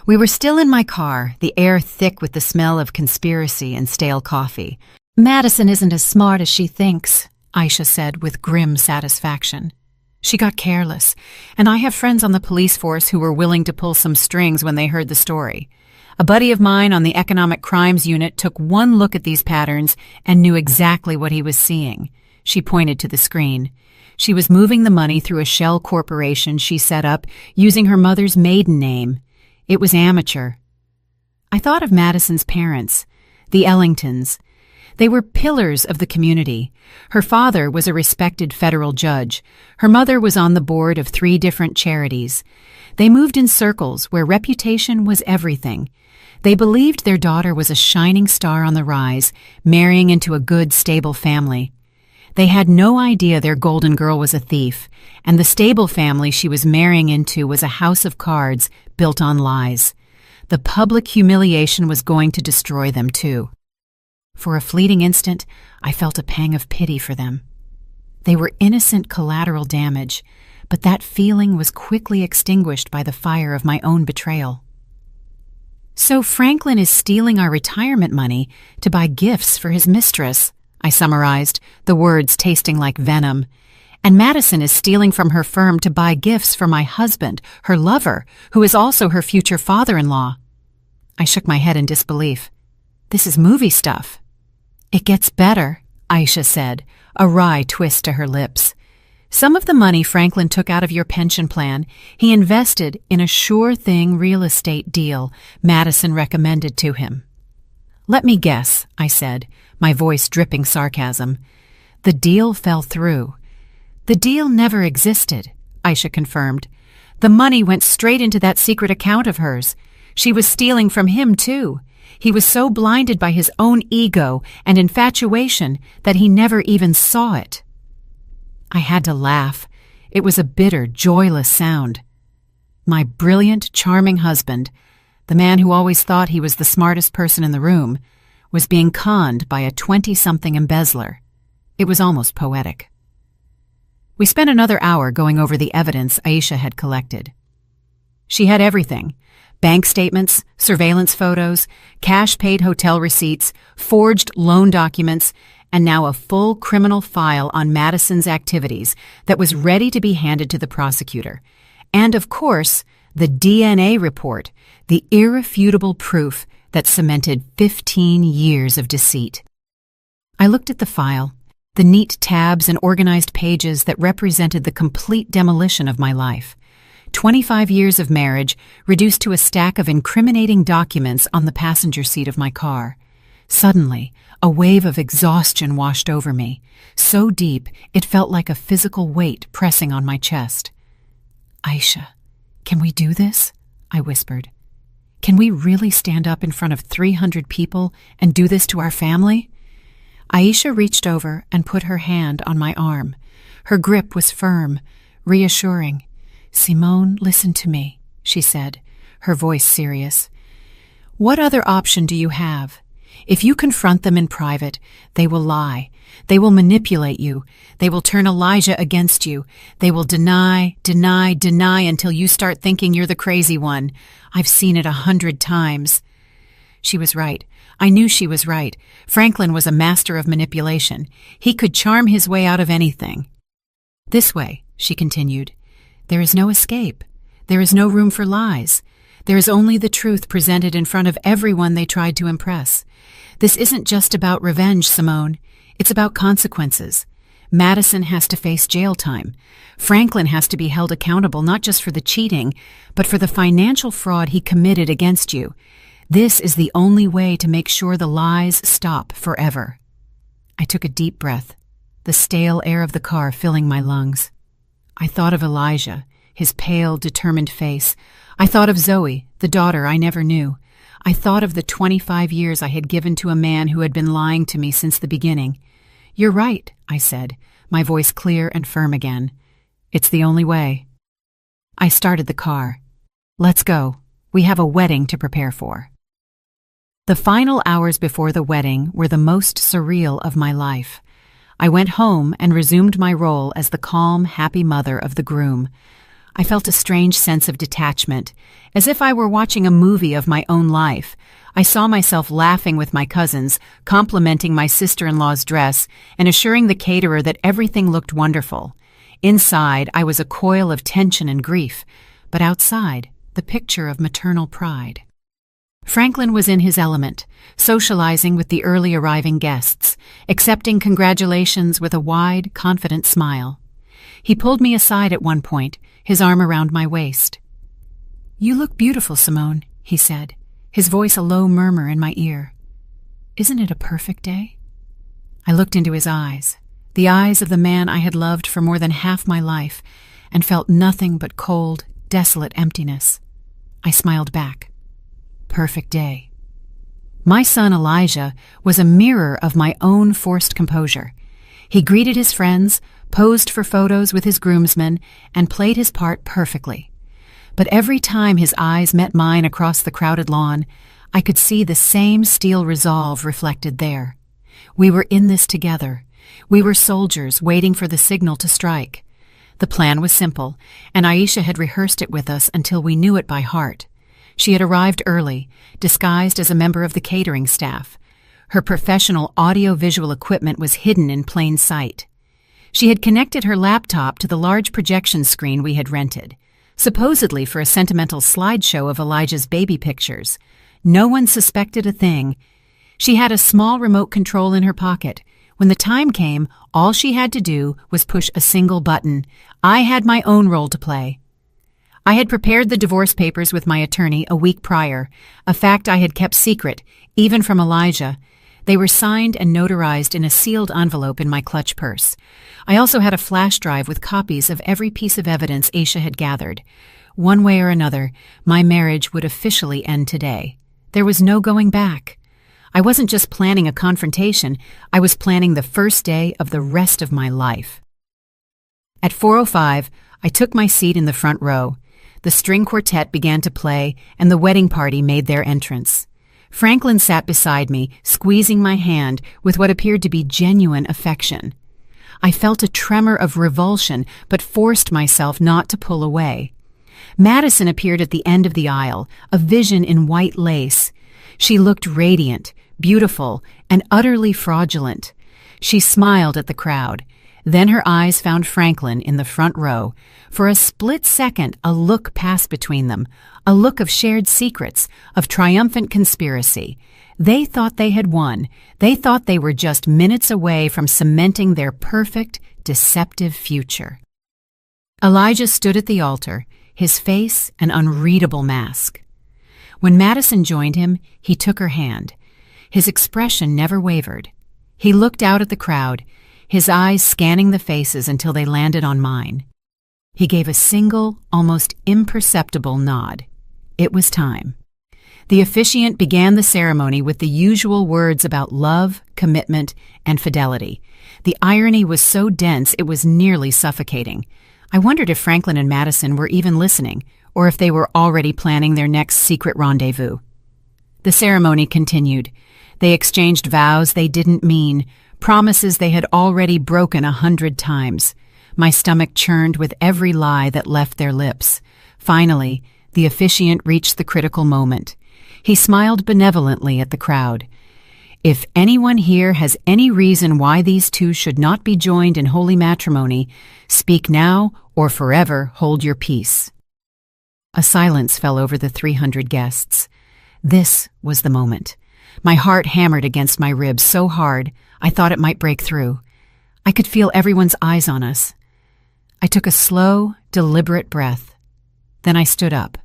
We were still in my car, the air thick with the smell of conspiracy and stale coffee. "Madison isn't as smart as she thinks," Aisha said with grim satisfaction. "She got careless, and I have friends on the police force who were willing to pull some strings when they heard the story. A buddy of mine on the Economic Crimes Unit took one look at these patterns and knew exactly what he was seeing." She pointed to the screen. She was moving the money through a shell corporation she set up using her mother's maiden name. It was amateur. I thought of Madison's parents, the Ellingtons. They were pillars of the community. Her father was a respected federal judge. Her mother was on the board of 3 different charities. They moved in circles where reputation was everything. They believed their daughter was a shining star on the rise, marrying into a good, stable family. They had no idea their golden girl was a thief, and the stable family she was marrying into was a house of cards built on lies. The public humiliation was going to destroy them, too. For a fleeting instant, I felt a pang of pity for them. They were innocent collateral damage, but that feeling was quickly extinguished by the fire of my own betrayal. "So Franklin is stealing our retirement money to buy gifts for his mistress," I summarized, the words tasting like venom. "And Madison is stealing from her firm to buy gifts for my husband, her lover, who is also her future father-in-law." I shook my head in disbelief. "This is movie stuff." "It gets better," Aisha said, a wry twist to her lips. "Some of the money Franklin took out of your pension plan, he invested in a sure-thing real estate deal Madison recommended to him." "Let me guess," I said, my voice dripping sarcasm. "The deal fell through." "The deal never existed," Aisha confirmed. "The money went straight into that secret account of hers. She was stealing from him, too. He was so blinded by his own ego and infatuation that he never even saw it." I had to laugh. It was a bitter, joyless sound. My brilliant, charming husband, the man who always thought he was the smartest person in the room, was being conned by a 20-something embezzler. It was almost poetic. We spent another hour going over the evidence Aisha had collected. She had everything: bank statements, surveillance photos, cash-paid hotel receipts, forged loan documents, and now a full criminal file on Madison's activities that was ready to be handed to the prosecutor. And, of course, the DNA report, the irrefutable proof that cemented 15 years of deceit. I looked at the file, the neat tabs and organized pages that represented the complete demolition of my life. 25 years of marriage reduced to a stack of incriminating documents on the passenger seat of my car. Suddenly, a wave of exhaustion washed over me, so deep it felt like a physical weight pressing on my chest. "Aisha, can we do this?" I whispered. "Can we really stand up in front of 300 people and do this to our family?" Aisha reached over and put her hand on my arm. Her grip was firm, reassuring. "Simone, listen to me," she said, her voice serious. What other option do you have? If you confront them in private, they will lie. They will manipulate you. They will turn Elijah against you. They will deny until you start thinking you're the crazy one. I've seen it 100 times. She was right. I knew she was right. Franklin was a master of manipulation. He could charm his way out of anything. This way, she continued. There is no escape. There is no room for lies. There is only the truth presented in front of everyone they tried to impress. This isn't just about revenge, Simone. It's about consequences. Madison has to face jail time. Franklin has to be held accountable not just for the cheating, but for the financial fraud he committed against you. This is the only way to make sure the lies stop forever. I took a deep breath, the stale air of the car filling my lungs. I thought of Elijah, his pale, determined face. I thought of Zoe, the daughter I never knew. I thought of the 25 years I had given to a man who had been lying to me since the beginning. You're right, I said, my voice clear and firm again. It's the only way. I started the car. Let's go. We have a wedding to prepare for. The final hours before the wedding were the most surreal of my life. I went home and resumed my role as the calm, happy mother of the groom. I felt a strange sense of detachment, as if I were watching a movie of my own life. I saw myself laughing with my cousins, complimenting my sister-in-law's dress, and assuring the caterer that everything looked wonderful. Inside, I was a coil of tension and grief, but outside, the picture of maternal pride. Franklin was in his element, socializing with the early arriving guests, accepting congratulations with a wide, confident smile. He pulled me aside at one point, his arm around my waist. "You look beautiful, Simone," he said, his voice a low murmur in my ear. "Isn't it a perfect day?" I looked into his eyes, the eyes of the man I had loved for more than half my life, and felt nothing but cold, desolate emptiness. I smiled back. Perfect day. My son Elijah was a mirror of my own forced composure. He greeted his friends, posed for photos with his groomsmen, and played his part perfectly. But every time his eyes met mine across the crowded lawn, I could see the same steel resolve reflected there. We were in this together. We were soldiers waiting for the signal to strike. The plan was simple, and Aisha had rehearsed it with us until we knew it by heart. She had arrived early, disguised as a member of the catering staff. Her professional audio-visual equipment was hidden in plain sight. She had connected her laptop to the large projection screen we had rented, supposedly for a sentimental slideshow of Elijah's baby pictures. No one suspected a thing. She had a small remote control in her pocket. When the time came, all she had to do was push a single button. I had my own role to play. I had prepared the divorce papers with my attorney a week prior, a fact I had kept secret, even from Elijah. They were signed and notarized in a sealed envelope in my clutch purse. I also had a flash drive with copies of every piece of evidence Aisha had gathered. One way or another, my marriage would officially end today. There was no going back. I wasn't just planning a confrontation, I was planning the first day of the rest of my life. At 4:05, I took my seat in the front row. The string quartet began to play, and the wedding party made their entrance. Franklin sat beside me, squeezing my hand with what appeared to be genuine affection. I felt a tremor of revulsion, but forced myself not to pull away. Madison appeared at the end of the aisle, a vision in white lace. She looked radiant, beautiful, and utterly fraudulent. She smiled at the crowd. Then her eyes found Franklin in the front row. For a split second, a look passed between them, a look of shared secrets, of triumphant conspiracy. They thought they had won. They thought they were just minutes away from cementing their perfect, deceptive future. Elijah stood at the altar, his face an unreadable mask. When Madison joined him, he took her hand. His expression never wavered. He looked out at the crowd, his eyes scanning the faces until they landed on mine. He gave a single, almost imperceptible nod. It was time. The officiant began the ceremony with the usual words about love, commitment, and fidelity. The irony was so dense it was nearly suffocating. I wondered if Franklin and Madison were even listening, or if they were already planning their next secret rendezvous. The ceremony continued. They exchanged vows they didn't mean, promises they had already broken 100 times. My stomach churned with every lie that left their lips. Finally, the officiant reached the critical moment. He smiled benevolently at the crowd. "If anyone here has any reason why these two should not be joined in holy matrimony, speak now or forever hold your peace." A silence fell over the 300 guests. This was the moment. My heart hammered against my ribs so hard I thought it might break through. I could feel everyone's eyes on us. I took a slow, deliberate breath. Then I stood up.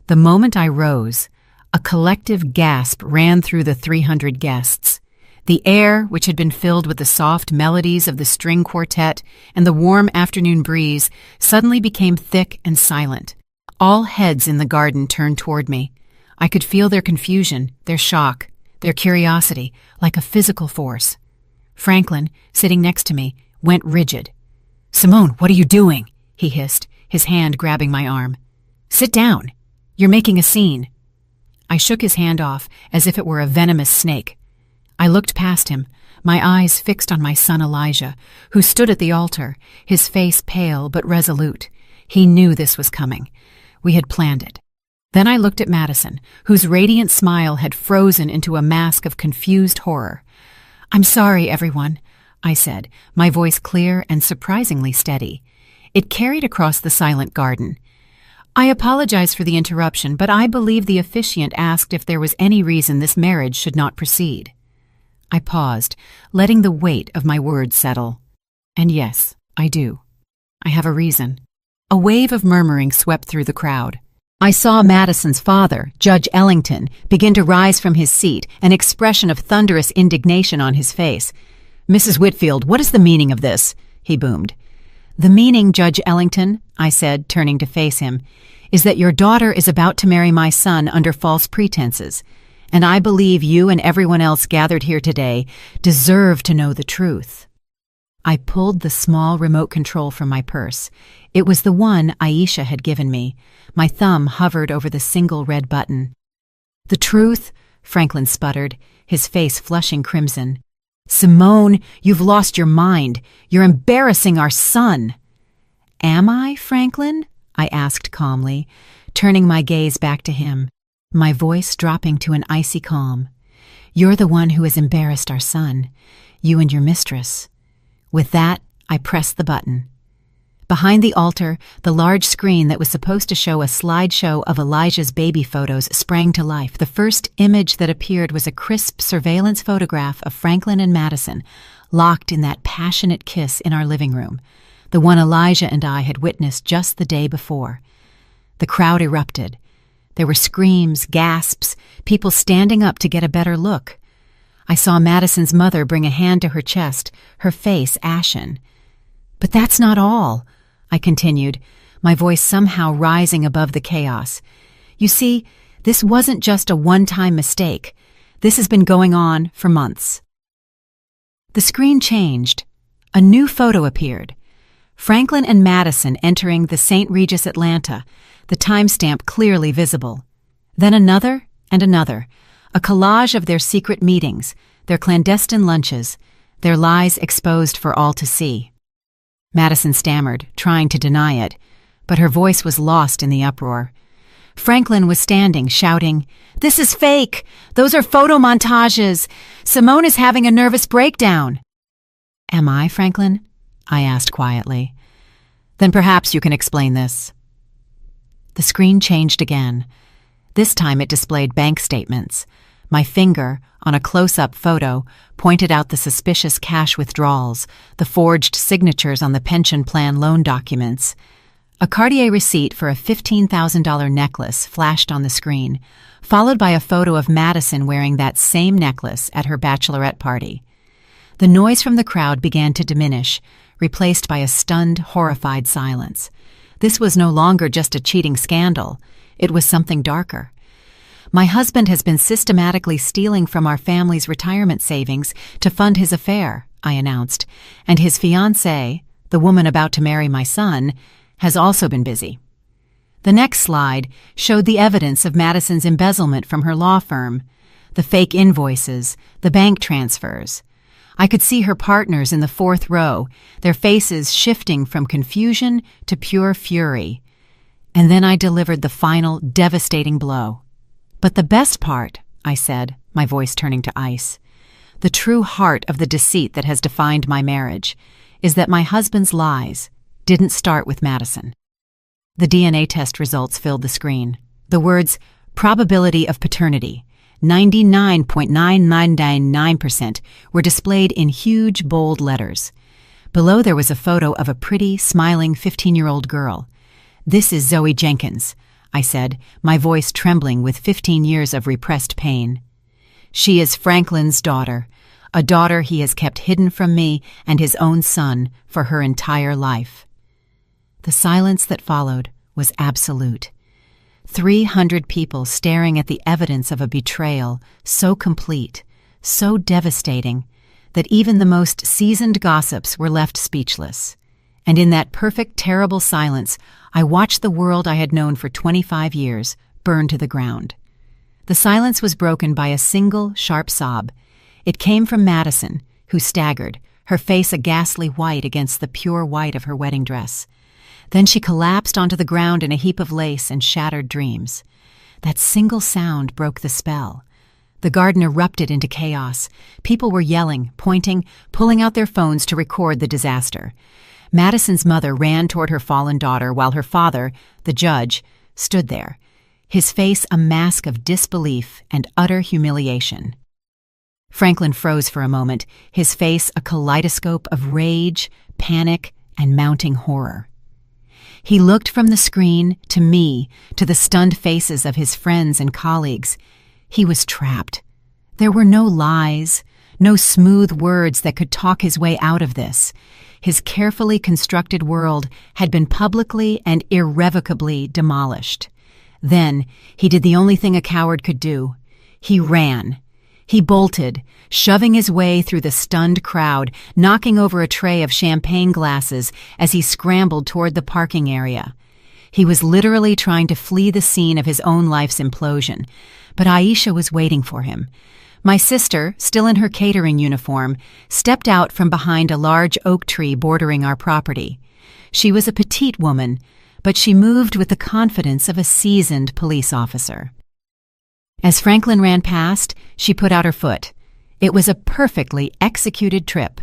The moment I rose, a collective gasp ran through the 300 guests. The air, which had been filled with the soft melodies of the string quartet and the warm afternoon breeze, suddenly became thick and silent. All heads in the garden turned toward me. I could feel their confusion, their shock, their curiosity, like a physical force. Franklin, sitting next to me, went rigid. "Simone, what are you doing?" he hissed, his hand grabbing my arm. "Sit down. You're making a scene." I shook his hand off as if it were a venomous snake. I looked past him, my eyes fixed on my son Elijah, who stood at the altar, his face pale but resolute. He knew this was coming. We had planned it. Then I looked at Madison, whose radiant smile had frozen into a mask of confused horror. "I'm sorry, everyone," I said, my voice clear and surprisingly steady. It carried across the silent garden. "I apologize for the interruption, but I believe the officiant asked if there was any reason this marriage should not proceed." I paused, letting the weight of my words settle. "And yes, I do. I have a reason." A wave of murmuring swept through the crowd. I saw Madison's father, Judge Ellington, begin to rise from his seat, an expression of thunderous indignation on his face. "Mrs. Whitfield, what is the meaning of this?" he boomed. "The meaning, Judge Ellington," I said, turning to face him, "is that your daughter is about to marry my son under false pretenses, and I believe you and everyone else gathered here today deserve to know the truth." I pulled the small remote control from my purse. It was the one Aisha had given me. My thumb hovered over the single red button. "The truth?" Franklin sputtered, his face flushing crimson. "Simone, you've lost your mind. You're embarrassing our son." "Am I, Franklin?" I asked calmly, turning my gaze back to him, my voice dropping to an icy calm. "You're the one who has embarrassed our son, you and your mistress." With that, I pressed the button. Behind the altar, the large screen that was supposed to show a slideshow of Elijah's baby photos sprang to life. The first image that appeared was a crisp surveillance photograph of Franklin and Madison, locked in that passionate kiss in our living room, the one Elijah and I had witnessed just the day before. The crowd erupted. There were screams, gasps, people standing up to get a better look. I saw Madison's mother bring a hand to her chest, her face ashen. "But that's not all," I continued, my voice somehow rising above the chaos. "You see, this wasn't just a one-time mistake. This has been going on for months." The screen changed. A new photo appeared. Franklin and Madison entering the St. Regis Atlanta, the timestamp clearly visible. Then another and another, a collage of their secret meetings, their clandestine lunches, their lies exposed for all to see. Madison stammered, trying to deny it, but her voice was lost in the uproar. Franklin was standing, shouting, "This is fake! Those are photo montages! Simone is having a nervous breakdown!" "Am I, Franklin?" I asked quietly. "Then perhaps you can explain this." The screen changed again. This time it displayed bank statements. My finger, on a close-up photo, pointed out the suspicious cash withdrawals, the forged signatures on the pension plan loan documents. A Cartier receipt for a $15,000 necklace flashed on the screen, followed by a photo of Madison wearing that same necklace at her bachelorette party. The noise from the crowd began to diminish, replaced by a stunned, horrified silence. This was no longer just a cheating scandal. It was something darker. "My husband has been systematically stealing from our family's retirement savings to fund his affair," I announced, "and his fiancée, the woman about to marry my son, has also been busy." The next slide showed the evidence of Madison's embezzlement from her law firm, the fake invoices, the bank transfers. I could see her partners in the fourth row, their faces shifting from confusion to pure fury. And then I delivered the final, devastating blow. "But the best part," I said, my voice turning to ice, "the true heart of the deceit that has defined my marriage, is that my husband's lies didn't start with Madison." The DNA test results filled the screen. The words, "probability of paternity," 99.9999%, were displayed in huge, bold letters. Below there was a photo of a pretty, smiling 15-year-old girl. "This is Zoe Jenkins," I said, my voice trembling with 15 years of repressed pain. "She is Franklin's daughter, a daughter he has kept hidden from me and his own son for her entire life." The silence that followed was absolute. 300 people staring at the evidence of a betrayal so complete, so devastating, that even the most seasoned gossips were left speechless. And in that perfect, terrible silence, I watched the world I had known for 25 years burn to the ground. The silence was broken by a single, sharp sob. It came from Madison, who staggered, her face a ghastly white against the pure white of her wedding dress. Then she collapsed onto the ground in a heap of lace and shattered dreams. That single sound broke the spell. The garden erupted into chaos. People were yelling, pointing, pulling out their phones to record the disaster. Madison's mother ran toward her fallen daughter while her father, the judge, stood there, his face a mask of disbelief and utter humiliation. Franklin froze for a moment, his face a kaleidoscope of rage, panic, and mounting horror. He looked from the screen to me, to the stunned faces of his friends and colleagues. He was trapped. There were no lies, no smooth words that could talk his way out of this. His carefully constructed world had been publicly and irrevocably demolished. Then he did the only thing a coward could do. He ran. He bolted, shoving his way through the stunned crowd, knocking over a tray of champagne glasses as he scrambled toward the parking area. He was literally trying to flee the scene of his own life's implosion, but Aisha was waiting for him. My sister, still in her catering uniform, stepped out from behind a large oak tree bordering our property. She was a petite woman, but she moved with the confidence of a seasoned police officer. As Franklin ran past, she put out her foot. It was a perfectly executed trip.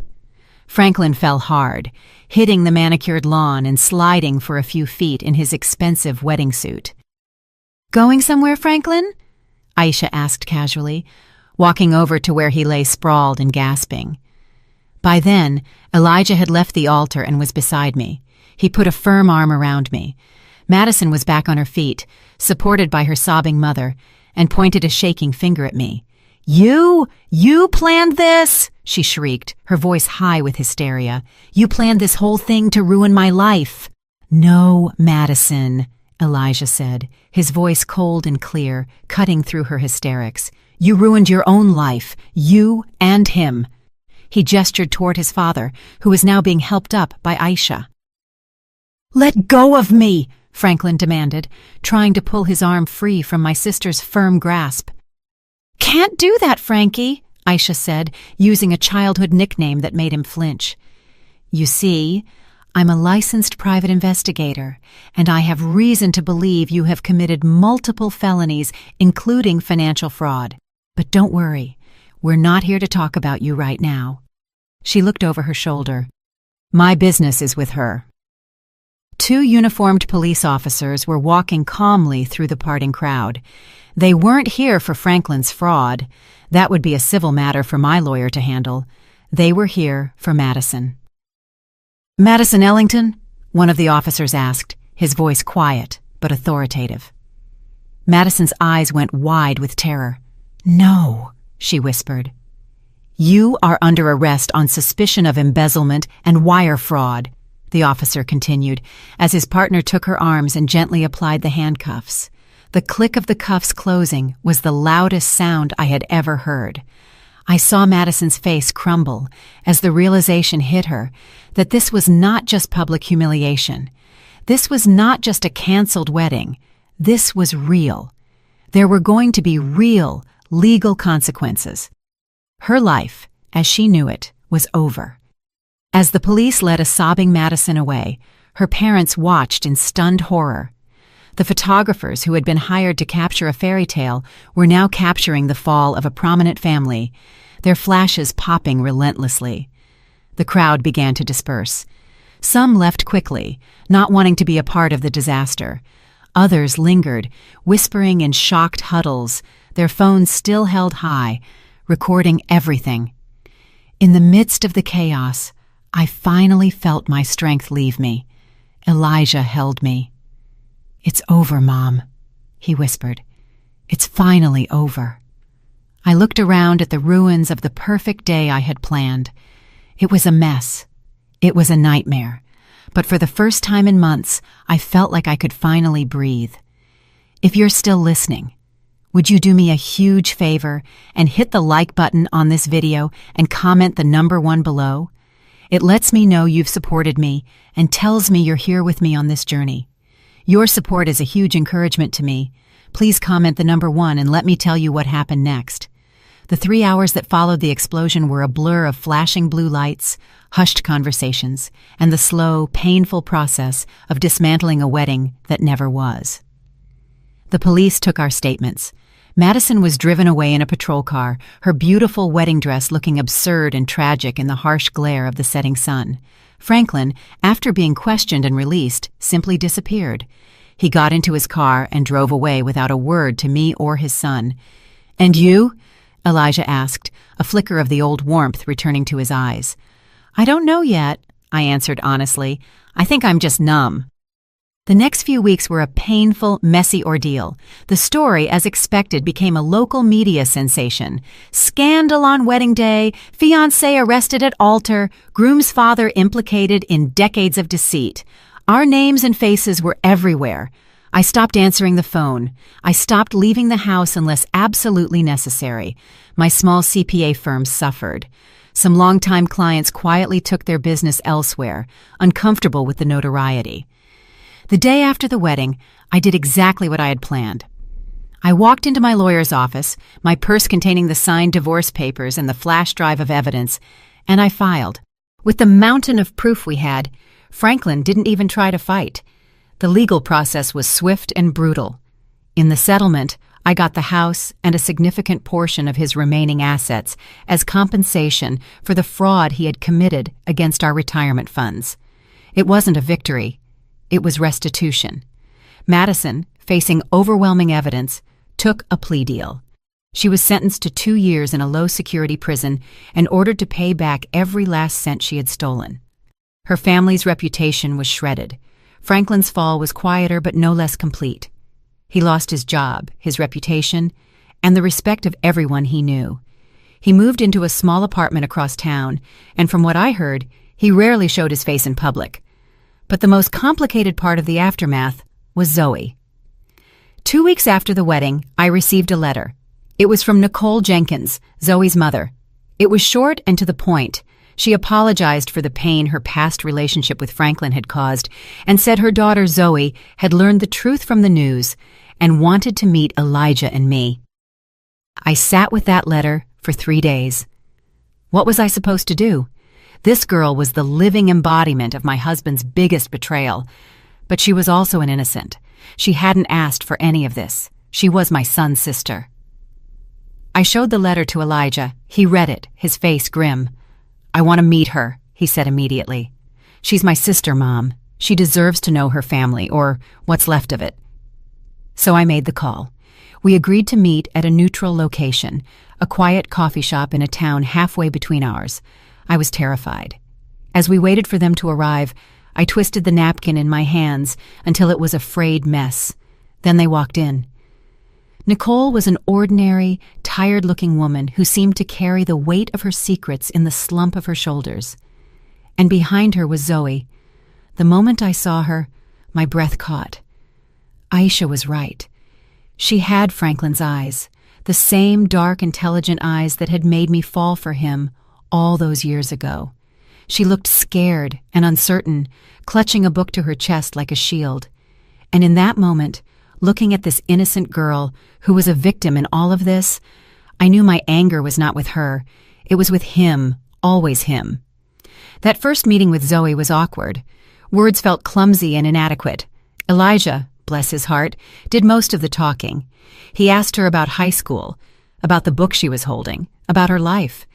Franklin fell hard, hitting the manicured lawn and sliding for a few feet in his expensive wedding suit. "Going somewhere, Franklin?" Aisha asked casually, walking over to where he lay sprawled and gasping. By then, Elijah had left the altar and was beside me. He put a firm arm around me. Madison was back on her feet, supported by her sobbing mother, and pointed a shaking finger at me. You planned this?" she shrieked, her voice high with hysteria. "You planned this whole thing to ruin my life." "No, Madison," Elijah said, his voice cold and clear, cutting through her hysterics. "You ruined your own life, you and him." He gestured toward his father, who was now being helped up by Aisha. "Let go of me!" Franklin demanded, trying to pull his arm free from my sister's firm grasp. "Can't do that, Frankie," Aisha said, using a childhood nickname that made him flinch. "You see, I'm a licensed private investigator, and I have reason to believe you have committed multiple felonies, including financial fraud. But don't worry, we're not here to talk about you right now." She looked over her shoulder. "My business is with her." 2 uniformed police officers were walking calmly through the parting crowd. They weren't here for Franklin's fraud. That would be a civil matter for my lawyer to handle. They were here for Madison. "Madison Ellington?" one of the officers asked, his voice quiet but authoritative. Madison's eyes went wide with terror. "No," she whispered. "You are under arrest on suspicion of embezzlement and wire fraud," the officer continued, as his partner took her arms and gently applied the handcuffs. The click of the cuffs closing was the loudest sound I had ever heard. I saw Madison's face crumble as the realization hit her that this was not just public humiliation. This was not just a canceled wedding. This was real. There were going to be real, legal consequences. Her life, as she knew it, was over. As the police led a sobbing Madison away, her parents watched in stunned horror. The photographers who had been hired to capture a fairy tale were now capturing the fall of a prominent family, their flashes popping relentlessly. The crowd began to disperse. Some left quickly, not wanting to be a part of the disaster. Others lingered, whispering in shocked huddles, their phones still held high, recording everything. In the midst of the chaos, I finally felt my strength leave me. Elijah held me. "It's over, Mom," he whispered. "It's finally over." I looked around at the ruins of the perfect day I had planned. It was a mess. It was a nightmare. But for the first time in months, I felt like I could finally breathe. If you're still listening, would you do me a huge favor and hit the like button on this video and comment the number 1 below? It lets me know you've supported me and tells me you're here with me on this journey. Your support is a huge encouragement to me. Please comment the number 1 and let me tell you what happened next. The 3 hours that followed the explosion were a blur of flashing blue lights, hushed conversations, and the slow, painful process of dismantling a wedding that never was. The police took our statements. Madison was driven away in a patrol car, her beautiful wedding dress looking absurd and tragic in the harsh glare of the setting sun. Franklin, after being questioned and released, simply disappeared. He got into his car and drove away without a word to me or his son. "And you?" Elijah asked, a flicker of the old warmth returning to his eyes. "I don't know yet," I answered honestly. "I think I'm just numb." The next few weeks were a painful, messy ordeal. The story, as expected, became a local media sensation. Scandal on wedding day, fiancé arrested at altar, groom's father implicated in decades of deceit. Our names and faces were everywhere. I stopped answering the phone. I stopped leaving the house unless absolutely necessary. My small CPA firm suffered. Some longtime clients quietly took their business elsewhere, uncomfortable with the notoriety. The day after the wedding, I did exactly what I had planned. I walked into my lawyer's office, my purse containing the signed divorce papers and the flash drive of evidence, and I filed. With the mountain of proof we had, Franklin didn't even try to fight. The legal process was swift and brutal. In the settlement, I got the house and a significant portion of his remaining assets as compensation for the fraud he had committed against our retirement funds. It wasn't a victory. It was restitution. Madison, facing overwhelming evidence, took a plea deal. She was sentenced to 2 years in a low-security prison and ordered to pay back every last cent she had stolen. Her family's reputation was shredded. Franklin's fall was quieter but no less complete. He lost his job, his reputation, and the respect of everyone he knew. He moved into a small apartment across town, and from what I heard, he rarely showed his face in public. But the most complicated part of the aftermath was Zoe. 2 weeks after the wedding, I received a letter. It was from Nicole Jenkins, Zoe's mother. It was short and to the point. She apologized for the pain her past relationship with Franklin had caused and said her daughter Zoe had learned the truth from the news and wanted to meet Elijah and me. I sat with that letter for 3 days. What was I supposed to do? This girl was the living embodiment of my husband's biggest betrayal, but she was also an innocent. She hadn't asked for any of this. She was my son's sister. I showed the letter to Elijah. He read it, his face grim. "I want to meet her," he said immediately. "She's my sister, Mom. She deserves to know her family, or what's left of it." So I made the call. We agreed to meet at a neutral location, a quiet coffee shop in a town halfway between ours. I was terrified. As we waited for them to arrive, I twisted the napkin in my hands until it was a frayed mess. Then they walked in. Nicole was an ordinary, tired-looking woman who seemed to carry the weight of her secrets in the slump of her shoulders. And behind her was Zoe. The moment I saw her, my breath caught. Aisha was right. She had Franklin's eyes, the same dark, intelligent eyes that had made me fall for him all those years ago. She looked scared and uncertain, clutching a book to her chest like a shield. And in that moment, looking at this innocent girl who was a victim in all of this, I knew my anger was not with her. It was with him, always him. That first meeting with Zoe was awkward. Words felt clumsy and inadequate. Elijah, bless his heart, did most of the talking. He asked her about high school, about the book she was holding, about her life.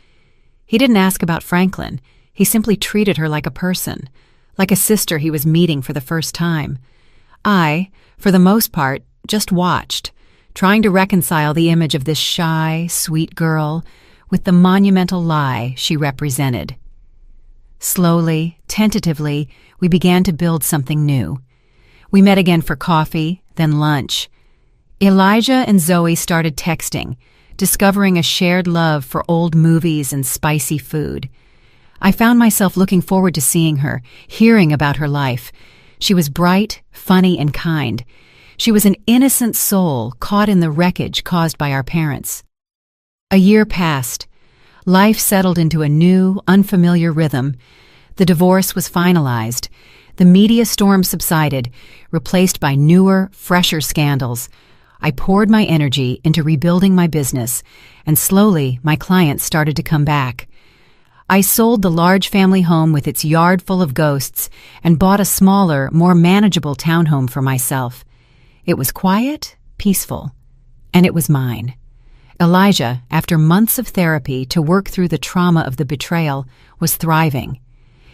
He didn't ask about Franklin. He simply treated her like a person, like a sister he was meeting for the first time. I, for the most part, just watched, trying to reconcile the image of this shy, sweet girl with the monumental lie she represented. Slowly, tentatively, we began to build something new. We met again for coffee, then lunch. Elijah and Zoe started texting, discovering a shared love for old movies and spicy food. I found myself looking forward to seeing her, hearing about her life. She was bright, funny, and kind. She was an innocent soul caught in the wreckage caused by our parents. A year passed. Life settled into a new, unfamiliar rhythm. The divorce was finalized. The media storm subsided, replaced by newer, fresher scandals. I poured my energy into rebuilding my business, and slowly my clients started to come back. I sold the large family home with its yard full of ghosts and bought a smaller, more manageable townhome for myself. It was quiet, peaceful, and it was mine. Elijah, after months of therapy to work through the trauma of the betrayal, was thriving.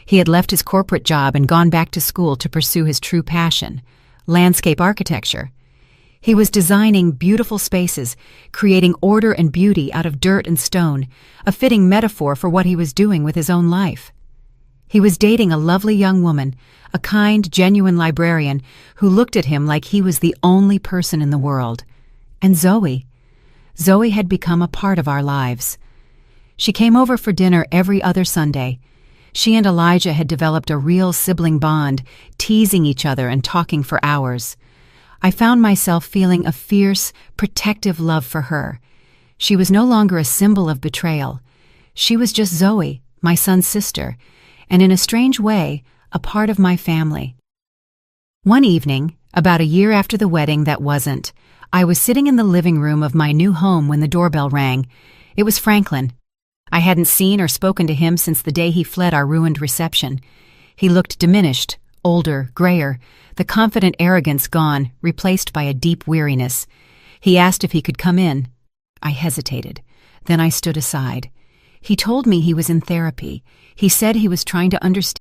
He had left his corporate job and gone back to school to pursue his true passion, landscape architecture. He was designing beautiful spaces, creating order and beauty out of dirt and stone, a fitting metaphor for what he was doing with his own life. He was dating a lovely young woman, a kind, genuine librarian who looked at him like he was the only person in the world. And Zoe had become a part of our lives. She came over for dinner every other Sunday. She and Elijah had developed a real sibling bond, teasing each other and talking for hours. I found myself feeling a fierce, protective love for her. She was no longer a symbol of betrayal. She was just Zoe, my son's sister, and in a strange way, a part of my family. One evening, about a year after the wedding that wasn't, I was sitting in the living room of my new home when the doorbell rang. It was Franklin. I hadn't seen or spoken to him since the day he fled our ruined reception. He looked diminished, older, grayer, the confident arrogance gone, replaced by a deep weariness. He asked if he could come in. I hesitated. Then I stood aside. He told me he was in therapy. He said he was trying to understand